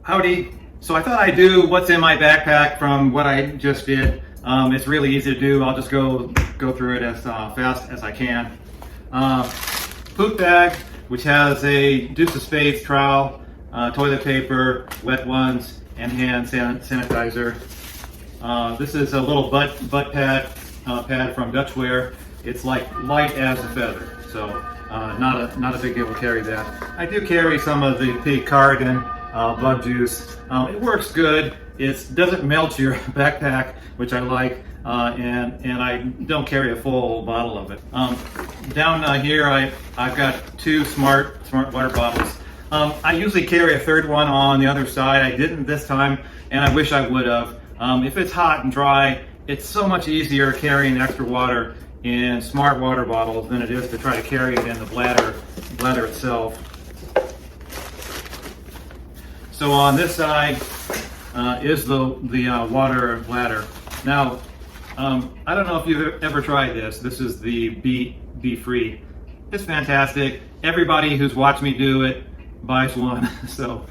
Howdy. So I thought I'd do what's in my backpack from what I just did. It's really easy to do. I'll just go through it as fast as I can. Poop bag, which has a Deuce of Spades trowel, toilet paper, wet ones, and hand sanitizer. This is a little butt pad from Dutchware. It's like light as a feather, so not a big deal to carry that. I do carry some of the Pea Cardigan bug juice. It works good. It doesn't melt your backpack, which I like, and I don't carry a full bottle of it. Down here, I've got two smart water bottles. I usually carry a third one on the other side. I didn't this time, and I wish I would have. If it's hot and dry, it's so much easier carrying extra water in smart water bottles than it is to try to carry it in the bladder itself. So on this side is the water bladder. Now, I don't know if you've ever tried this. This is the Be Free. It's fantastic. Everybody who's watched me do it buys one. So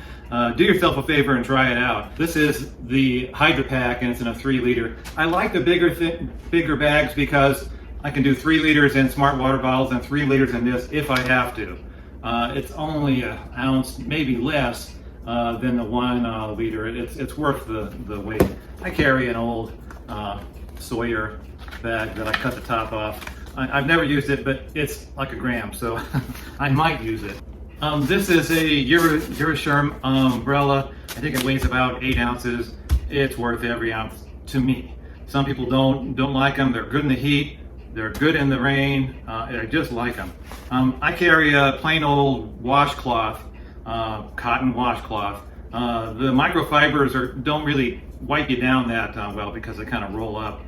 do yourself a favor and try it out. This is the Hydropack, and it's in a 3-liter. I like the bigger bags because I can do 3 liters in smart water bottles and 3 liters in this if I have to. It's only an ounce, maybe less, than the 1 liter. It's worth the weight. I carry an old Sawyer bag that I cut the top off. I've never used it, but it's like a gram, so I might use it. This is a Eurosherm umbrella. I think it weighs about 8 ounces. It's worth every ounce to me. Some people don't like them. They're good in the heat. They're good in the rain. I just like them. I carry a plain old washcloth. Cotton washcloth. The microfibers don't really wipe you down that well because they kind of roll up.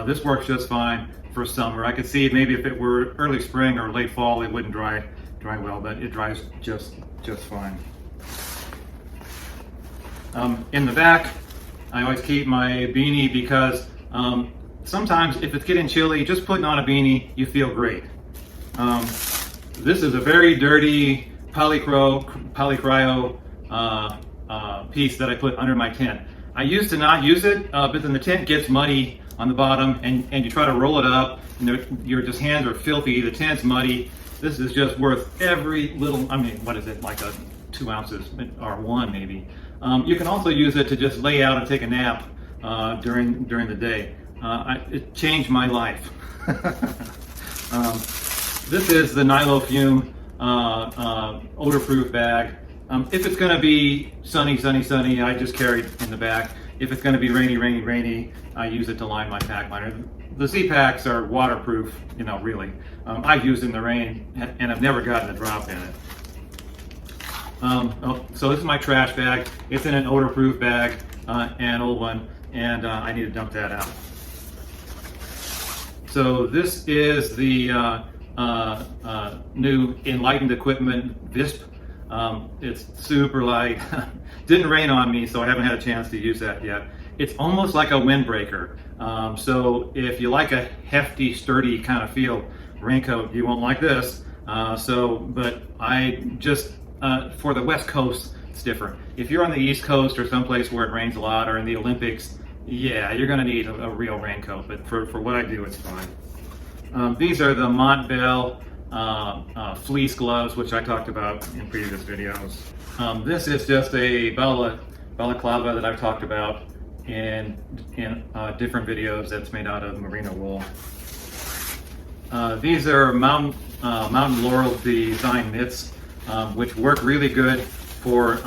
This works just fine for summer. I could see maybe if it were early spring or late fall, it wouldn't dry well, but it dries just fine. In the back, I always keep my beanie because sometimes if it's getting chilly, just putting on a beanie, you feel great. This is a very dirty polycryo piece that I put under my tent. I used to not use it, but then the tent gets muddy on the bottom and you try to roll it up and your hands are filthy, the tent's muddy. This is just worth every little, I mean, what is it, like 2 ounces or 1 maybe. You can also use it to just lay out and take a nap during the day. It changed my life. This is the Nilo Fume odor-proof bag. If it's going to be sunny, I just carry it in the back. If it's going to be rainy, I use it to line my pack liner. The Z-packs are waterproof, really. I've used in the rain, and I've never gotten a drop in it. So this is my trash bag. It's in an odor-proof bag, an old one, and I need to dump that out. So this is the new Enlightened Equipment Visp. It's super light. Didn't rain on me, so I haven't had a chance to use that yet. It's almost like a windbreaker. So if you like a hefty, sturdy kind of feel raincoat, you won't like this. But I just, for the West Coast, it's different. If you're on the East Coast or someplace where it rains a lot or in the Olympics, yeah, you're gonna need a real raincoat, but for what I do, it's fine. These are the Montbell fleece gloves, which I talked about in previous videos. This is just a balaclava that I've talked about in different videos that's made out of merino wool. These are Mountain Laurel design mitts, which work really good for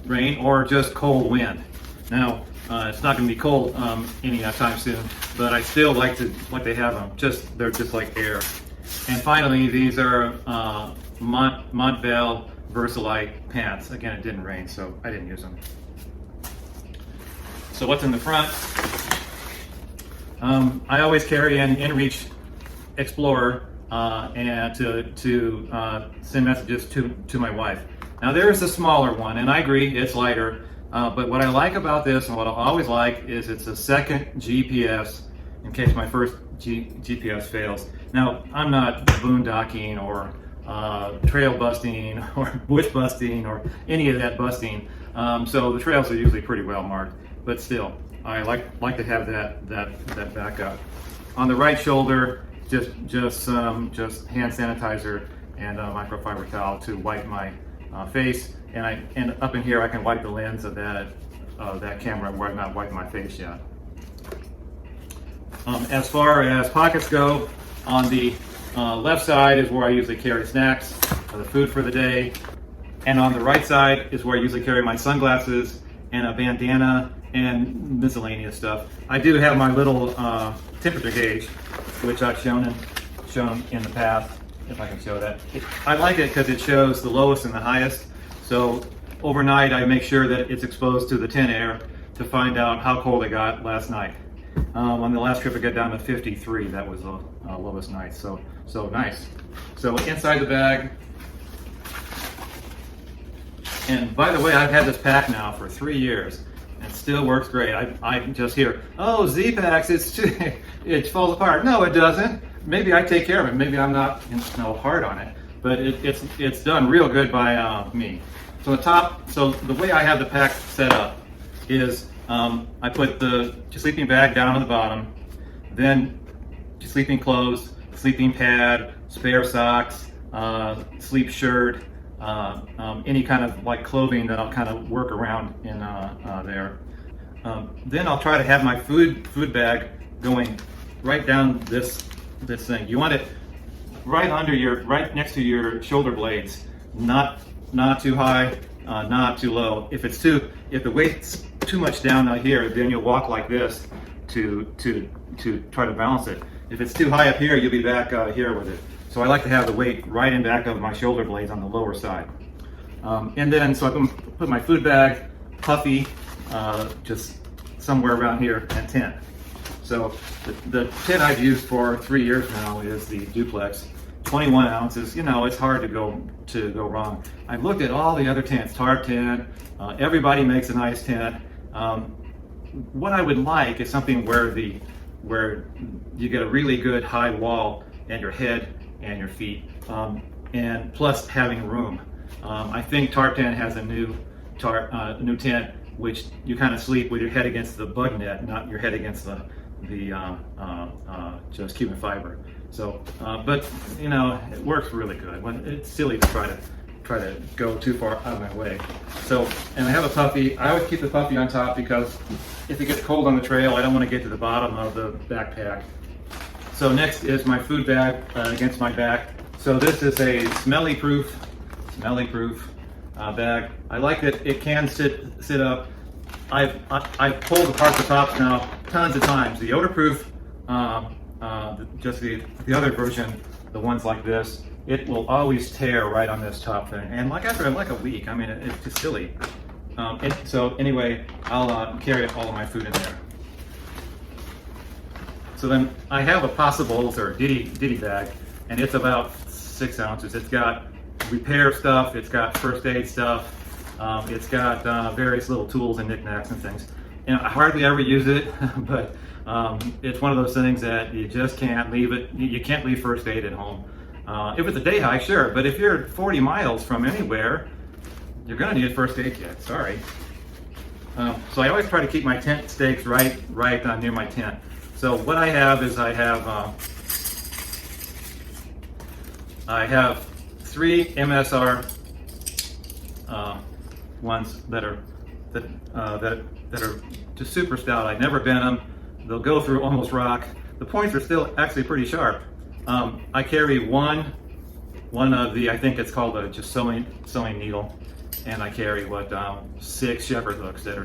rain or just cold wind. Now, it's not going to be cold anytime soon, but I still like they have them. They're just like air. And finally, these are Montbell Versalite pants. Again, it didn't rain, so I didn't use them. So what's in the front? I always carry an Inreach Explorer and to send messages to my wife. Now there is a smaller one, and I agree, it's lighter. But what I like about this, and what I always like, is it's a second GPS in case my first GPS fails. Now, I'm not boondocking or trail busting or bush busting or any of that busting. So the trails are usually pretty well marked, but still, I like to have that backup. On the right shoulder, just hand sanitizer and a microfiber towel to wipe my face, and up in here I can wipe the lens of that camera where I'm not wiping my face yet. As far as pockets go, on the left side is where I usually carry snacks, the food for the day, and on the right side is where I usually carry my sunglasses and a bandana and miscellaneous stuff. I do have my little temperature gauge, which I've shown in the past, if I can show that. I like it because it shows the lowest and the highest. So overnight I make sure that it's exposed to the tent air to find out how cold it got last night. On the last trip it got down to 53. That was the lowest night. So nice. So inside the bag. And by the way, I've had this pack now for 3 years. It still works great. I just hear, oh, Z-Packs, it falls apart. No, it doesn't. Maybe I take care of it. Maybe I'm not hard on it, but it's done real good by me. So the way I have the pack set up is I put the sleeping bag down on the bottom, then sleeping clothes, sleeping pad, spare socks, sleep shirt, any kind of like clothing that I'll kind of work around in there. Then I'll try to have my food bag going right down this thing. You want it right next to your shoulder blades, not too high, not too low. If the weight's too much down out here, then you'll walk like this to try to balance it. If it's too high up here, you'll be back here with it. So I like to have the weight right in back of my shoulder blades on the lower side. And then, so I can put my food bag, puffy, just somewhere around here, and tent. So the tent I've used for 3 years now is the duplex, 21 ounces. You know, it's hard to go wrong. I've looked at all the other tents, tarp tent, everybody makes a nice tent. What I would like is something where you get a really good high wall and your head and your feet, and plus having room. I think tarp tent has a new tent which you kind of sleep with your head against the bug net, not your head against the just Cuban fiber. So, but you know, it works really good. It's silly to try to go too far out of my way. So, and I have a puffy. I always keep the puffy on top because if it gets cold on the trail, I don't want to get to the bottom of the backpack. So next is my food bag against my back. So this is a smelly proof bag. I like that it can sit up. I've pulled apart the tops now tons of times. The odor-proof, just the other version, the ones like this, it will always tear right on this top thing. And like after like a week, I mean, it's just silly. So anyway, I'll carry all of my food in there. So then I have a Possibles or Diddy Bag, and it's about 6 ounces. It's got repair stuff, it's got first aid stuff, it's got various little tools and knickknacks and things. And I hardly ever use it, but it's one of those things that you just can't leave it. You can't leave first aid at home. If it's a day hike, sure, but if you're 40 miles from anywhere, you're gonna need a first aid kit, sorry. So I always try to keep my tent stakes right near my tent. So what I have is I have 3 MSR ones that are just super stout. I never bent them. They'll go through almost rock. The points are still actually pretty sharp. I carry one of the, I think it's called a just sewing needle, and I carry 6 shepherd hooks that are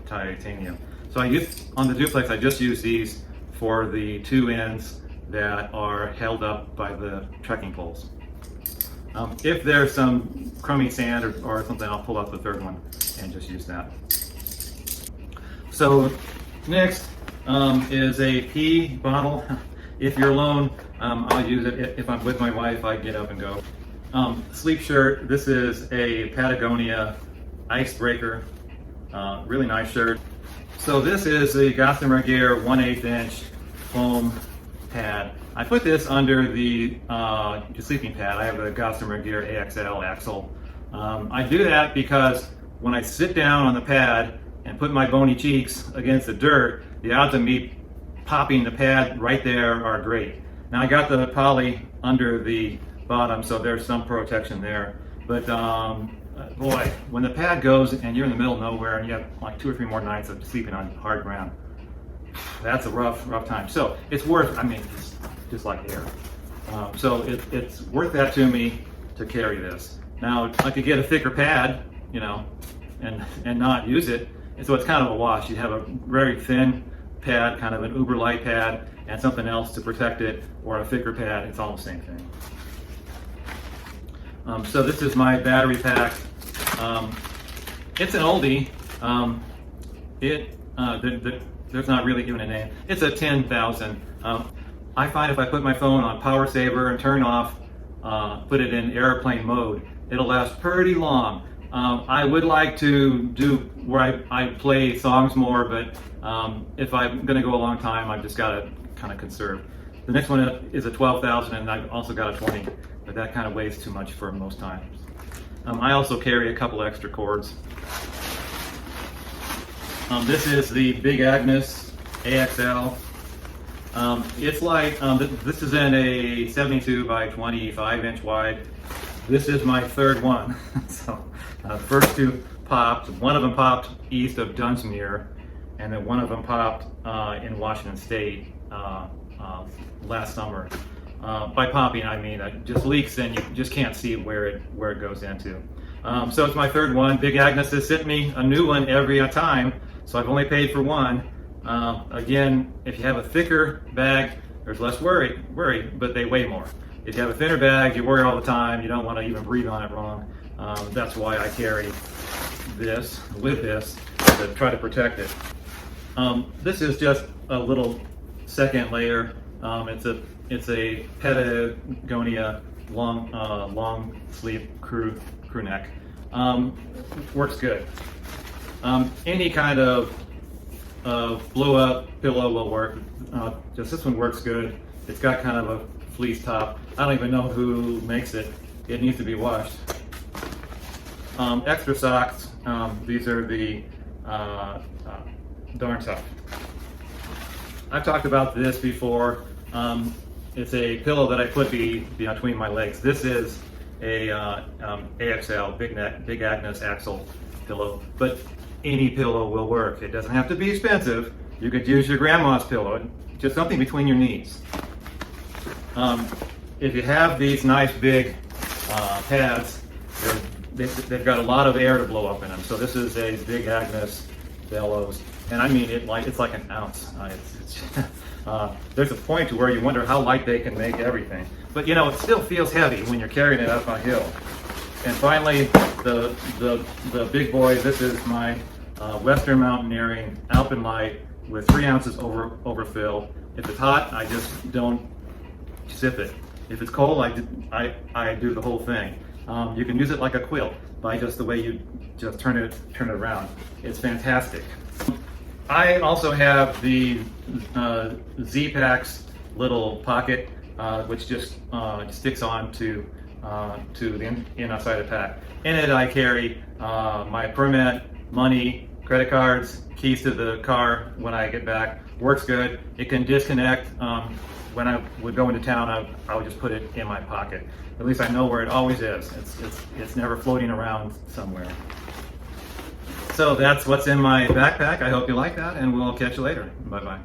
titanium. So on the duplex, I just use these for the 2 ends that are held up by the trekking poles. If there's some crummy sand or something, I'll pull out the 3rd one and just use that. So next is a Pea Bottle. If you're alone, I'll use it. If I'm with my wife, I get up and go. Sleep shirt. This is a Patagonia Icebreaker. Really nice shirt. So this is the Gossamer Gear 1/8 inch foam pad. I put this under the sleeping pad. I have a Gossamer Gear AXL axle. I do that because when I sit down on the pad and put my bony cheeks against the dirt, the odds of me popping the pad right there are great. Now I got the poly under the bottom, so there's some protection there. But boy, when the pad goes and you're in the middle of nowhere and you have like 2 or 3 more nights of sleeping on hard ground, that's a rough time. So it's worth, I mean, it's just like air. So it's worth that to me to carry this. Now I could get a thicker pad, you know, and not use it. And so it's kind of a wash. You have a very thin pad, kind of an uber light pad, and something else to protect it, or a thicker pad. It's all the same thing. So this is my battery pack. It's an oldie. There's not really even a name. It's a 10,000. I find if I put my phone on power saver and turn off, put it in airplane mode, it'll last pretty long. I would like to do where I play songs more, but if I'm going to go a long time, I've just got to kind of conserve. The next one is a 12,000, and I've also got a 20, but that kind of weighs too much for most times. I also carry a couple extra cords. This is the Big Agnes AXL. It's like, this is in a 72 by 25 inch wide. This is my third one. So the first 2 popped. One of them popped east of Dunsmuir, and then one of them popped in Washington State last summer. By popping, I mean just leaks and you just can't see where it goes into. So it's my third one. Big Agnes has sent me a new one every time, so I've only paid for one. Again, if you have a thicker bag, there's less worry, but they weigh more. If you have a thinner bag, you worry all the time. You don't want to even breathe on it wrong. That's why I carry this with this to try to protect it. This is just a little second layer. It's a Patagonia long sleeve crew neck. Works good. Any kind of blow up pillow will work. Just this one works good. It's got kind of a fleece top. I don't even know who makes it. It needs to be washed. Extra socks. These are the Darn Tough. I've talked about this before. It's a pillow that I put between my legs. This is a AXL, Big Agnes Axle pillow, but any pillow will work. It doesn't have to be expensive. You could use your grandma's pillow, just something between your knees. If you have these nice big pads, they've got a lot of air to blow up in them. So this is a Big Agnes bellows, and I mean it's like an ounce. There's a point to where you wonder how light they can make everything. But you know, it still feels heavy when you're carrying it up a hill. And finally, the big boy. This is my Western Mountaineering Alpine Light with 3 ounces overfill. If it's hot, I just don't sip it. If it's cold, I do the whole thing. You can use it like a quilt by just the way you just turn it around. It's fantastic. I also have the Z-Pack's little pocket, which just sticks on to the inside of the pack. In it, I carry my permit, money, credit cards, keys to the car when I get back. Works good. It can disconnect. When I would go into town, I would just put it in my pocket. At least I know where it always is. It's never floating around somewhere. So that's what's in my backpack. I hope you like that, and we'll catch you later. Bye-bye.